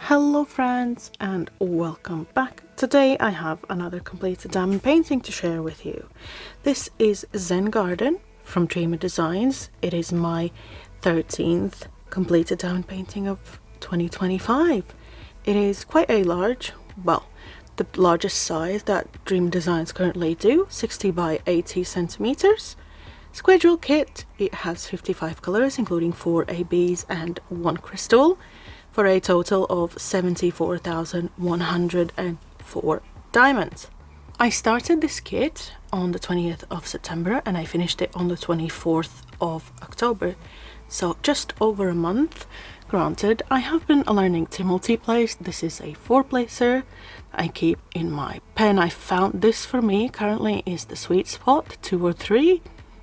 Hello friends and welcome back. Today I have another completed diamond painting to share with you. This is Zen Garden from Dreamer Designs. It is my 13th completed diamond painting of 2025. It is quite a large, well, the largest size that Dreamer Designs currently do, 60 by 80 centimeters. Schedule kit, it has 55 colours including 4 ABs and 1 crystal, for a total of 74,104 diamonds. I started this kit on the 20th of September and I finished it on the 24th of October, so just over a month. Granted, I have been learning to multi-place. This is a 4-placer I keep in my pen. I found this for me currently is the sweet spot, 2 or 3,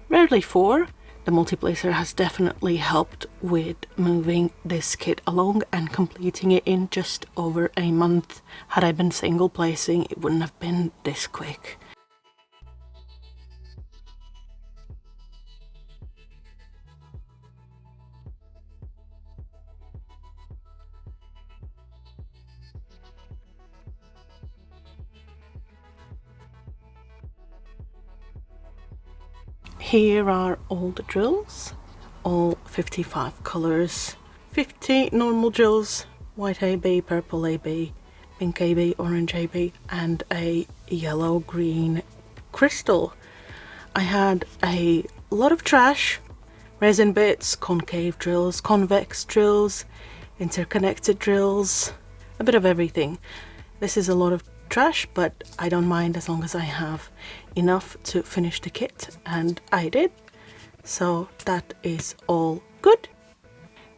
rarely 4. The multi-placer has definitely helped with moving this kit along and completing it in just over a month. Had I been single placing, it wouldn't have been this quick. Here are all the drills, all 55 colours, 50 normal drills, white AB, purple AB, pink AB, orange AB, and a yellow green crystal. I had a lot of trash, resin bits, concave drills, convex drills, interconnected drills, a bit of everything. This is a lot of trash, but I don't mind as long as I have enough to finish the kit, and I did, so that is all good.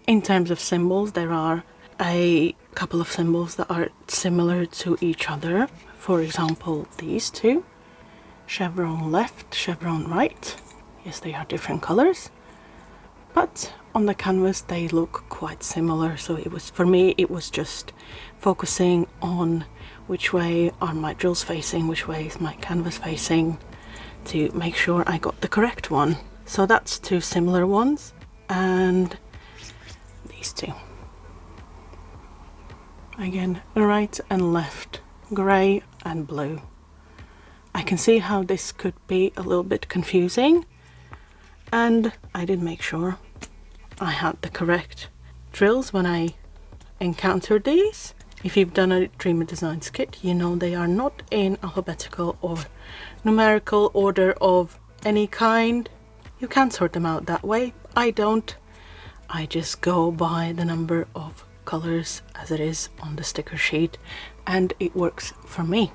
In terms of symbols, there are a couple of symbols that are similar to each other. For example, these two, chevron left, chevron right. Yes, they are different colors, but on the canvas they look quite similar, so it was, for me, it was just focusing on which way are my drills facing, which way is my canvas facing, to make sure I got the correct one. So that's two similar ones, and these two. Again, right and left, grey and blue. I can see how this could be a little bit confusing, and I did make sure I had the correct drills when I encountered these. If you've done a Dreamer Designs kit, you know they are not in alphabetical or numerical order of any kind. You can sort them out that way. I don't. I just go by the number of colors as it is on the sticker sheet, and it works for me.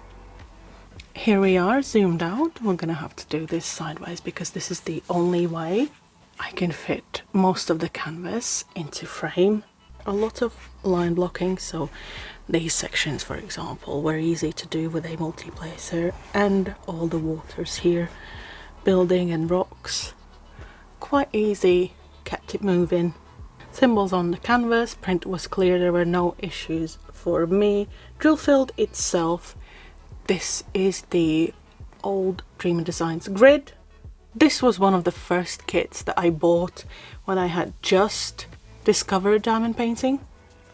Here we are zoomed out. We're gonna have to do this sideways because this is the only way I can fit most of the canvas into frame. A lot of line blocking, so these sections, for example, were easy to do with a multi-placer, and all the waters here, building and rocks, quite easy, kept it moving. Symbols on the canvas, print was clear, there were no issues for me. Drill field itself, this is the old Dreamer Designs grid. This was one of the first kits that I bought when I had just discovered diamond painting.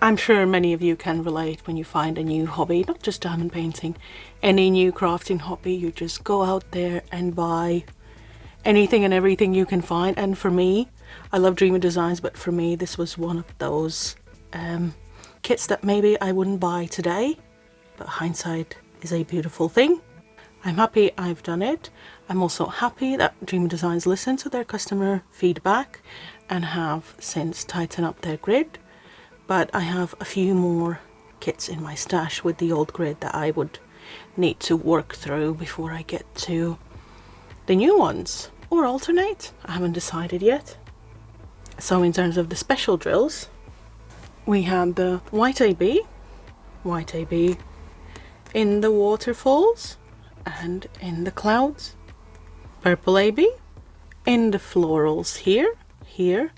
I'm sure many of you can relate when you find a new hobby, not just diamond painting, any new crafting hobby, you just go out there and buy anything and everything you can find. And for me, I love Dreamer Designs, but for me this was one of those kits that maybe I wouldn't buy today, but hindsight is a beautiful thing. I'm happy I've done it. I'm also happy that Dreamer Designs listened to their customer feedback and have since tightened up their grid. But I have a few more kits in my stash with the old grid that I would need to work through before I get to the new ones, or alternate. I haven't decided yet. So in terms of the special drills, we had the white AB in the waterfalls and in the clouds, purple AB in the florals here, here,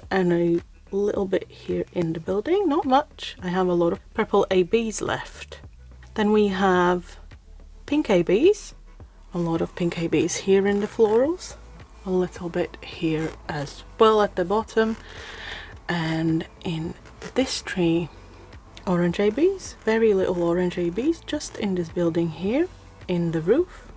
and a little bit here in the building, not much. I have a lot of purple ABs left. Then we have pink ABs, a lot of pink ABs here in the florals, a little bit here as well at the bottom, And in this tree, orange ABs, very little orange ABs, just in this building here, in the roof,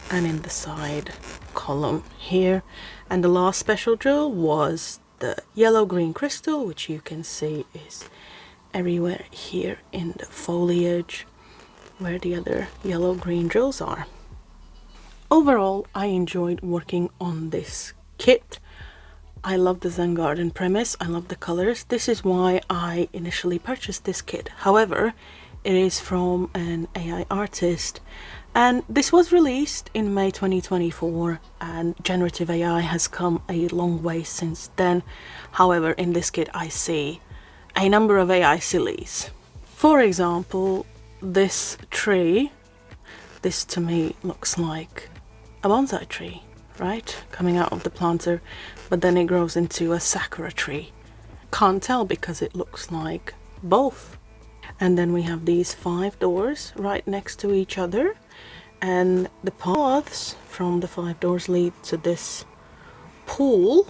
and in the side column here. And the last special drill was the yellow-green crystal, which you can see is everywhere here in the foliage where the other yellow-green drills are. Overall, I enjoyed working on this kit. I love the Zen Garden premise, I love the colors. This is why I initially purchased this kit. However, it is from an AI artist, and this was released in May 2024, and generative AI has come a long way since then. However, in this kit I see a number of AI sillies. For example, this tree, this to me looks like a bonsai tree, right? Coming out of the planter, but then it grows into a sakura tree. Can't tell because it looks like both. And then we have these 5 doors right next to each other, and the paths from the 5 doors lead to this pool,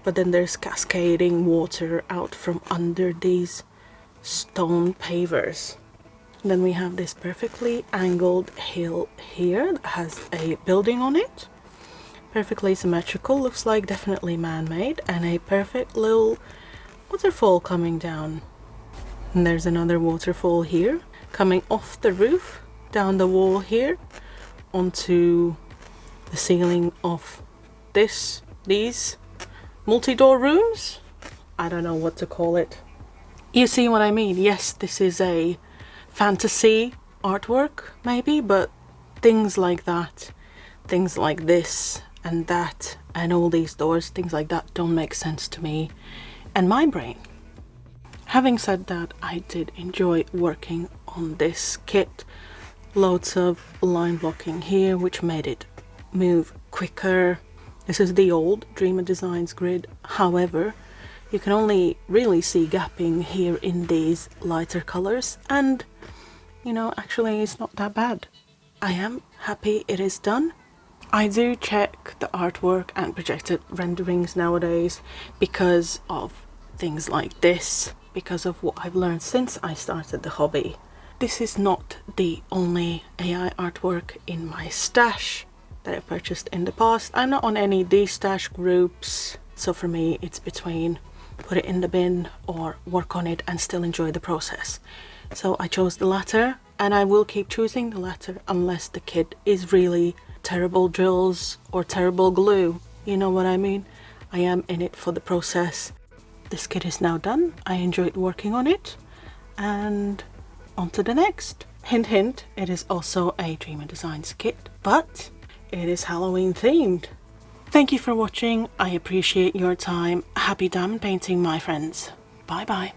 but then there's cascading water out from under these stone pavers. Then we have this perfectly angled hill here that has a building on it, perfectly symmetrical, looks like definitely man-made, and a perfect little waterfall coming down. And there's another waterfall here coming off the roof, down the wall here, onto the ceiling of these multi-door rooms. I don't know what to call it. You see what I mean? Yes, this is a fantasy artwork maybe, but things like that, things like this and that and all these doors, things like that don't make sense to me and my brain. Having said that, I did enjoy working on this kit. Loads of line blocking here, which made it move quicker. This is the old Dreamer Designs grid. However, you can only really see gapping here in these lighter colors, and you know, actually it's not that bad. I am happy it is done. I do check the artwork and projected renderings nowadays because of things like this, because of what I've learned since I started the hobby. This is not the only AI artwork in my stash that I've purchased in the past. I'm not on any de-stash groups, so for me it's between put it in the bin or work on it and still enjoy the process. So I chose the latter, and I will keep choosing the latter unless the kit is really terrible drills or terrible glue. You know what I mean? I am in it for the process. This kit is now done. I enjoyed working on it, and on to the next. Hint hint, it is also a Dreamer Designs kit, but it is Halloween themed. Thank you for watching. I appreciate your time. Happy diamond painting, my friends. Bye bye.